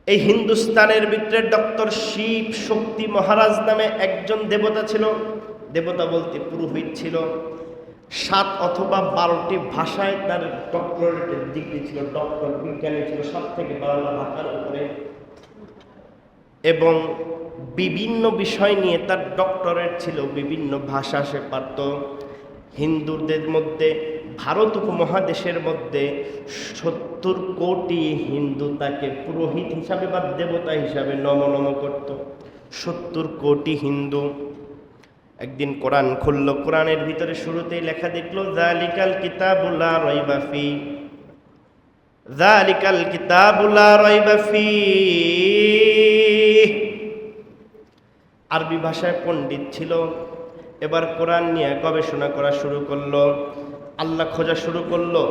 এই হিন্দুস্তানের ভিতরে ডক্টর শিব শক্তি মহারাজ নামে একজন দেবতা ছিল। দেবতা বলতে পুরোহিত ছিল। 7 অথবা 12টি ভাষায় তার ডক্টরেটের ডিগ্রি ছিল। ডক্টর বিজ্ঞানী ছিল 7 থেকে 12টা ভাষার উপরে, এবং বিভিন্ন বিষয় নিয়ে তার ডক্টরেট ছিল। বিভিন্ন ভাষা সে পারত। হিন্দুদের মধ্যে, ভারত উপমহাদেশের মধ্যে 70 কোটি হিন্দু তাকে পুরোহিত হিসাবে বা দেবতা হিসাবে নম করত। 70 কোটি হিন্দু। একদিন কোরআন খুলল, কোরআনের ভিতরে শুরুতেই লেখা দেখলো যালিকাল কিতাবুল লা রাইবা ফি, যালিকাল কিতাবুল লা রাইবা ফি। আরবি ভাষায় পণ্ডিত ছিল। এবার কোরআন নিয়ে গবেষণা করা শুরু করলো, আল্লাহ খোঁজা শুরু করলো,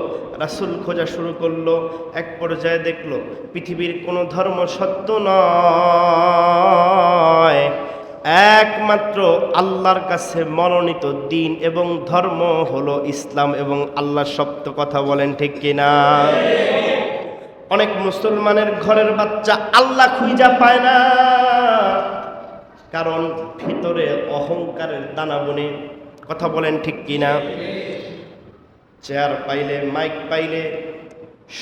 রাসূল খোঁজা শুরু করলো। এক পর্যায়ে দেখলো পৃথিবীর কোনো ধর্ম সত্য নয়, একমাত্র আল্লাহর কাছে মনোনীত দিন এবং ধর্ম হলো ইসলাম এবং আল্লাহ সত্য। কথা বলেন ঠিক কিনা? অনেক মুসলমানের ঘরের বাচ্চা আল্লাহ খুঁজা পায় না, কারণ ভিতরে অহংকারের দানা বনে। কথা বলেন ঠিক কিনা? চেয়ার পাইলে, মাইক পাইলে,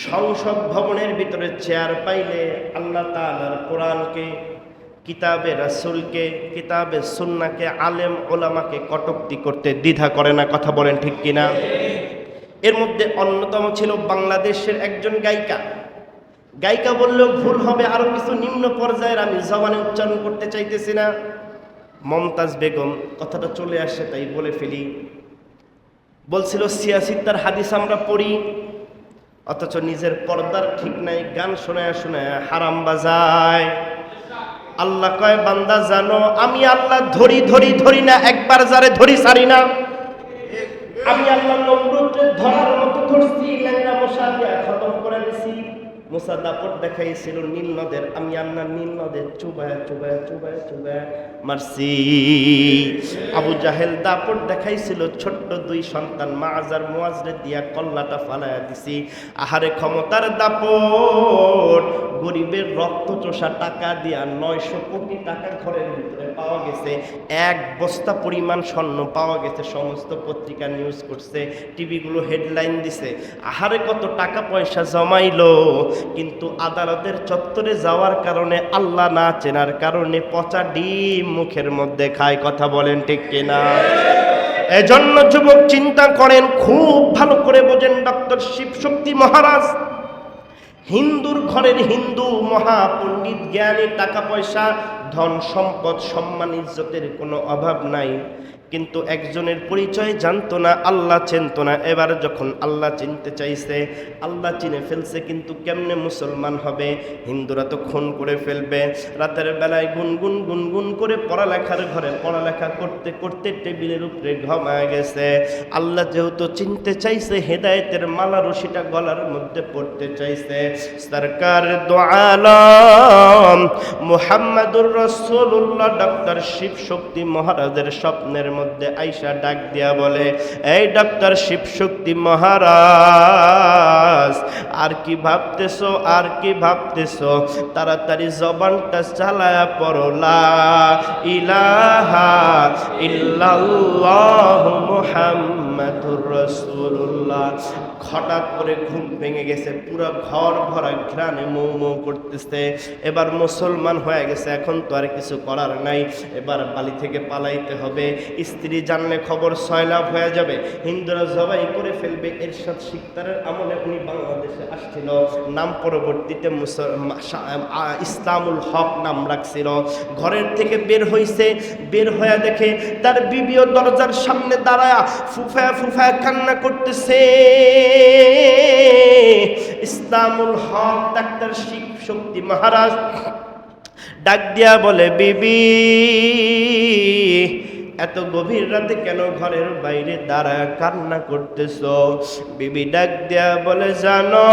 সংসদ ভবনের ভিতরে চেয়ার পাইলে আল্লাহ তাআলার কোরআনকে, কিতাবে রাসূলকে, কিতাবে সুন্নাহকে, আলেম ওলামাকে কটূক্তি করতে দ্বিধা করে না। কথা বলেন ঠিক কিনা? এর মধ্যে অন্যতম ছিল বাংলাদেশের একজন গায়িকা। গায়িকা বললেও ভুল হবে, আরো কিছু নিম্ন পর্যায়ের আমি জবানে উচ্চারণ করতে চাইতেছি না। মমতাজ বেগম, কথাটা চলে আসে তাই বলে ফেলি। বলছিল সিয়াসিত্তার হাদিস আমরা পড়ি, অথচ নিজের পর্দার ঠিক নাই, গান শোনায় শোনায় হারাম বাজায়। আল্লাহ কয় বান্দা জানো আমি আল্লাহ ধরি ধরি ধরি না, একবার যারে ধরি সারি না। আমি আল্লাহ নমরুদকে ধরার মতো ধরছি, ল্যাংড়া মশা দিয়ে খতম করে দিছি। মুসা দাপট দেখাইছিল নীল নদের, আমি আল্লাহ নীল নদের চুবায় চুবায় চুবায় চুবায় মারছি। আবু জাহেল দাপট দেখাইছিল ছোট্ট 2 সন্তান মাআজার মুআজরে দিয়া কল্লাটা ফালায়া দিছি। আহারে ক্ষমতার দাপট, গরিবের রক্ত চোষা টাকা দিয়া 900 কোটি টাকা ঘরের ভিতরে পাওয়া গেছে। 1 বস্তা পরিমাণ স্বর্ণ পাওয়া গেছে। সমস্ত পত্রিকা নিউজ করছে, টিভিগুলো হেডলাইন দিছে। আহারে কত টাকা পয়সা জমাইলো, কিন্তু আদালতের চত্বরে যাওয়ার কারণে, আল্লাহ না চেনার কারণে পচা ডিম মুখের মধ্যে খায়। কথা বলেন ঠিক কিনা? এজন্য যুবক চিন্তা করেন, খুব ভালো করে বোঝেন, ডক্টর শিব শক্তি মহারাজ হিন্দুর ঘরের হিন্দু, মহাপণ্ডিত, জ্ঞানী, টাকা পয়সা, ধন সম্পদ, সম্মান ইজ্জতের কোনো অভাব নাই, কিন্তু একজনের পরিচয় জানতো না, আল্লাহ চিনতো না। এবার যখন আল্লাহ চিনতে চাইছে, আল্লাহ চিনে ফেলছে, কিন্তু কেমনে মুসলমান হবে? হিন্দুরা তো খুন করে ফেলবে। রাতের বেলায় গুনগুন গুনগুন করে পড়ালেখার ঘরে পড়ালেখা করতে করতে টেবিলের উপরে ঘুমায় গেছে। আল্লাহ যেহেতু চিনতে চাইছে, হেদায়েতের মালা রশিটা গলার মধ্যে পড়তে চাইছে। সরকার দো আলম মুহাম্মাদুর রাসূলুল্লাহ ডক্টর শিব শক্তি মহারাজের স্বপ্নের মধ্যে আইসা ডাক দিয়া বলে, এই ডক্টর শিব শক্তি মহারাজ, আর কি ভাবতেছো, আর কি ভাবতেছো? তাড়াতাড়ি জবানটা চালায়া পড়ো, লা ইলাহা ইল্লাল্লাহু মুহাম্মাদুর রাসূলুল্লাহ। হঠাৎ করে ঘুম ভেঙে গেছে, পুরো ঘর ভরা ঘ্রাণে মৌ মৌ করতেছে। এবার মুসলমান হয়ে গেছে, এখন তো আর কিছু করার নাই, এবার বালি থেকে পালাইতে হবে। স্ত্রী জানলে খবর সয়লাভ হয়ে যাবে, হিন্দুরা জবাই করে ফেলবে। এরশাদ শিকদারের আমলে উনি বাংলাদেশে আসছিল, নাম পরবর্তীতে ইসলামুল হক নাম রাখছিল। ঘরের থেকে বের হইছে, বের হয়ে দেখে তার বিবিও দরজার সামনে দাঁড়ায়া ফুফায়া ফুফায়া কান্না করতেছে। ইসলামুল হক ডাক্তার শিব শক্তি মহারাজ ডাক দিয়া বলে, বিবি এত গভীর রাতে কেন ঘরের বাইরে দাঁড়ায় কান্না করতেছো? বিবি ডাক দিয়া বলে, জানো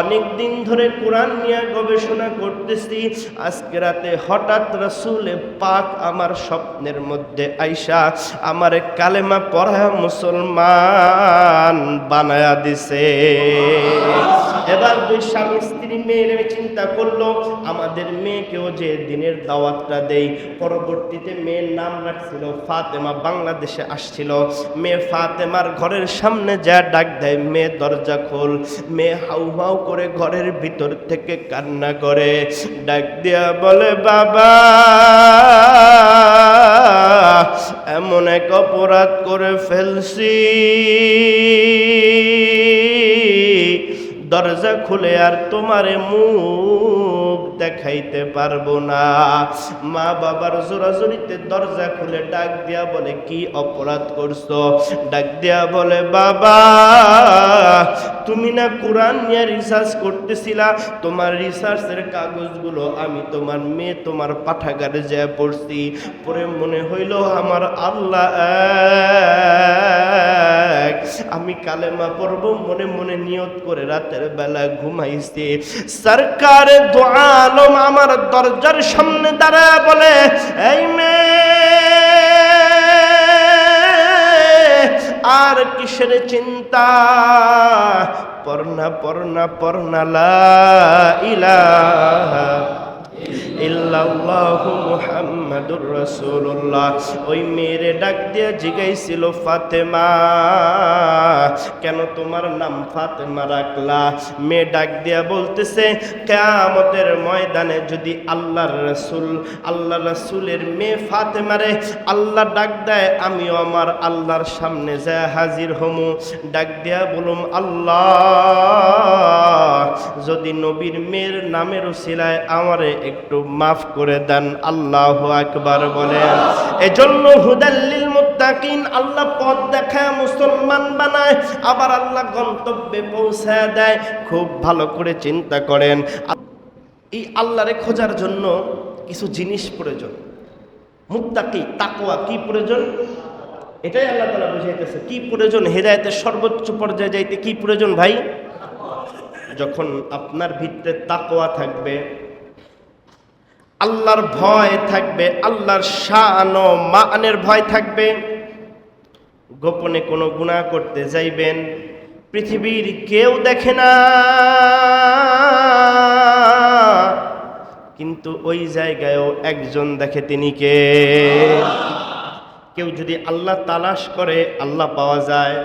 অনেক দিন ধরে কোরআন নিয়ে গবেষণা করতেছি, আজকে রাতে হঠাৎ রাসূলে পাক আমার স্বপ্নের মধ্যে আইসা আমার কালেমা পড়া মুসলমান বানায়া দিছে। এবার দুই স্বামী স্ত্রী মেয়ের চিন্তা করলো আমাদের মেয়েকেও যে দিনের দাওয়াতটা দেই। পরবর্তীতে মেয়ের নাম রাখছিল ফাতেমা। বাংলাদেশে আসছিল মেয়ে ফাতেমার ঘরের সামনে যা ডাক দেয়, মেয়ে দরজা খোল। মেয়ে হাউ হাউ করে ঘরের ভিতর থেকে কান্না করে, ডাক দিয়া বলে বাবা এমন এক অপরাধ করে ফেলছি, দরজা খুলে আর তোমারে মুখ দেখাইতে পারবো না। মা বাবার জোরাজোরিতে দরজা খুলে ডাক দিয়া বলে কি অপরাধ করছো? ডাক দিয়া বলে বাবা তুমি না কোরআন নিয়ে রিসার্চ করতেছিলা, তোমার রিসার্চের কাগজগুলো আমি তোমার মেয়ে তোমার পাঠাগারে যা পড়ছি, পরে মনে হইল আমার আল্লাহ এক, আমি কালেমা পড়ব মনে মনে নিয়ত করে রাতের বেলা ঘুমাইছি। সরকারে দো আলম আমার দরজার সামনে দাঁড়ায় বলে এই মেয়ে আর কিসের চিন্তা, পড়না পড়না পড়না লা ইলাহা ইল্লাল্লাহু মুহাম্মাদুর রাসূলুল্লাহ। ওই মেয়েরে ডাক দিয়া জিগাইছিল ফাতেমা কেন তোমার নাম ফাতেমা রাখলা? মেয়ে ডাক দিয়া বলতেছে কিয়ামতের ময়দানে যদি আল্লাহর রাসূলের মেয়ে ফাতেমারে আল্লাহ ডাক দেয়, আমিও আমার আল্লাহর সামনে যা হাজির হমু। ডাক দিয়া বলুম আল্লাহ যদি নবীর মেয়ের নামের উসিলায় আমারে একটু মাফ করে দেন। আল্লাহু আকবার বলেন। এজন্য হুদাল্লিল মুত্তাকিন, আল্লাহ পথ দেখায় মুসলমান বানায়, আবার আল্লাহ গন্তব্যে পৌঁছায় দেয়। খুব ভালো করে চিন্তা করেন, এই আল্লাহরে খোঁজার জন্য কিছু জিনিস প্রয়োজন। মুত্তাকি তাকওয়া কি প্রয়োজন? এটাই আল্লাহ তাআলা বুঝাইতেছে কি প্রয়োজন। হেদায়েতের সর্বোচ্চ পর্যায়ে যাইতে কি প্রয়োজন ভাই? যখন আপনার ভিতরে তাকওয়া থাকবে, আল্লাহর ভয় থাকবে, আল্লাহর শান ও মানের ভয় থাকবে, গোপনে কোনো গুনাহ করতে যাইবেন, পৃথিবীর কেউ দেখে না, কিন্তু ওই জায়গায়ও একজন দেখে, তিনি কে? কেউ যদি আল্লাহ তালাশ করে আল্লাহ পাওয়া যায়।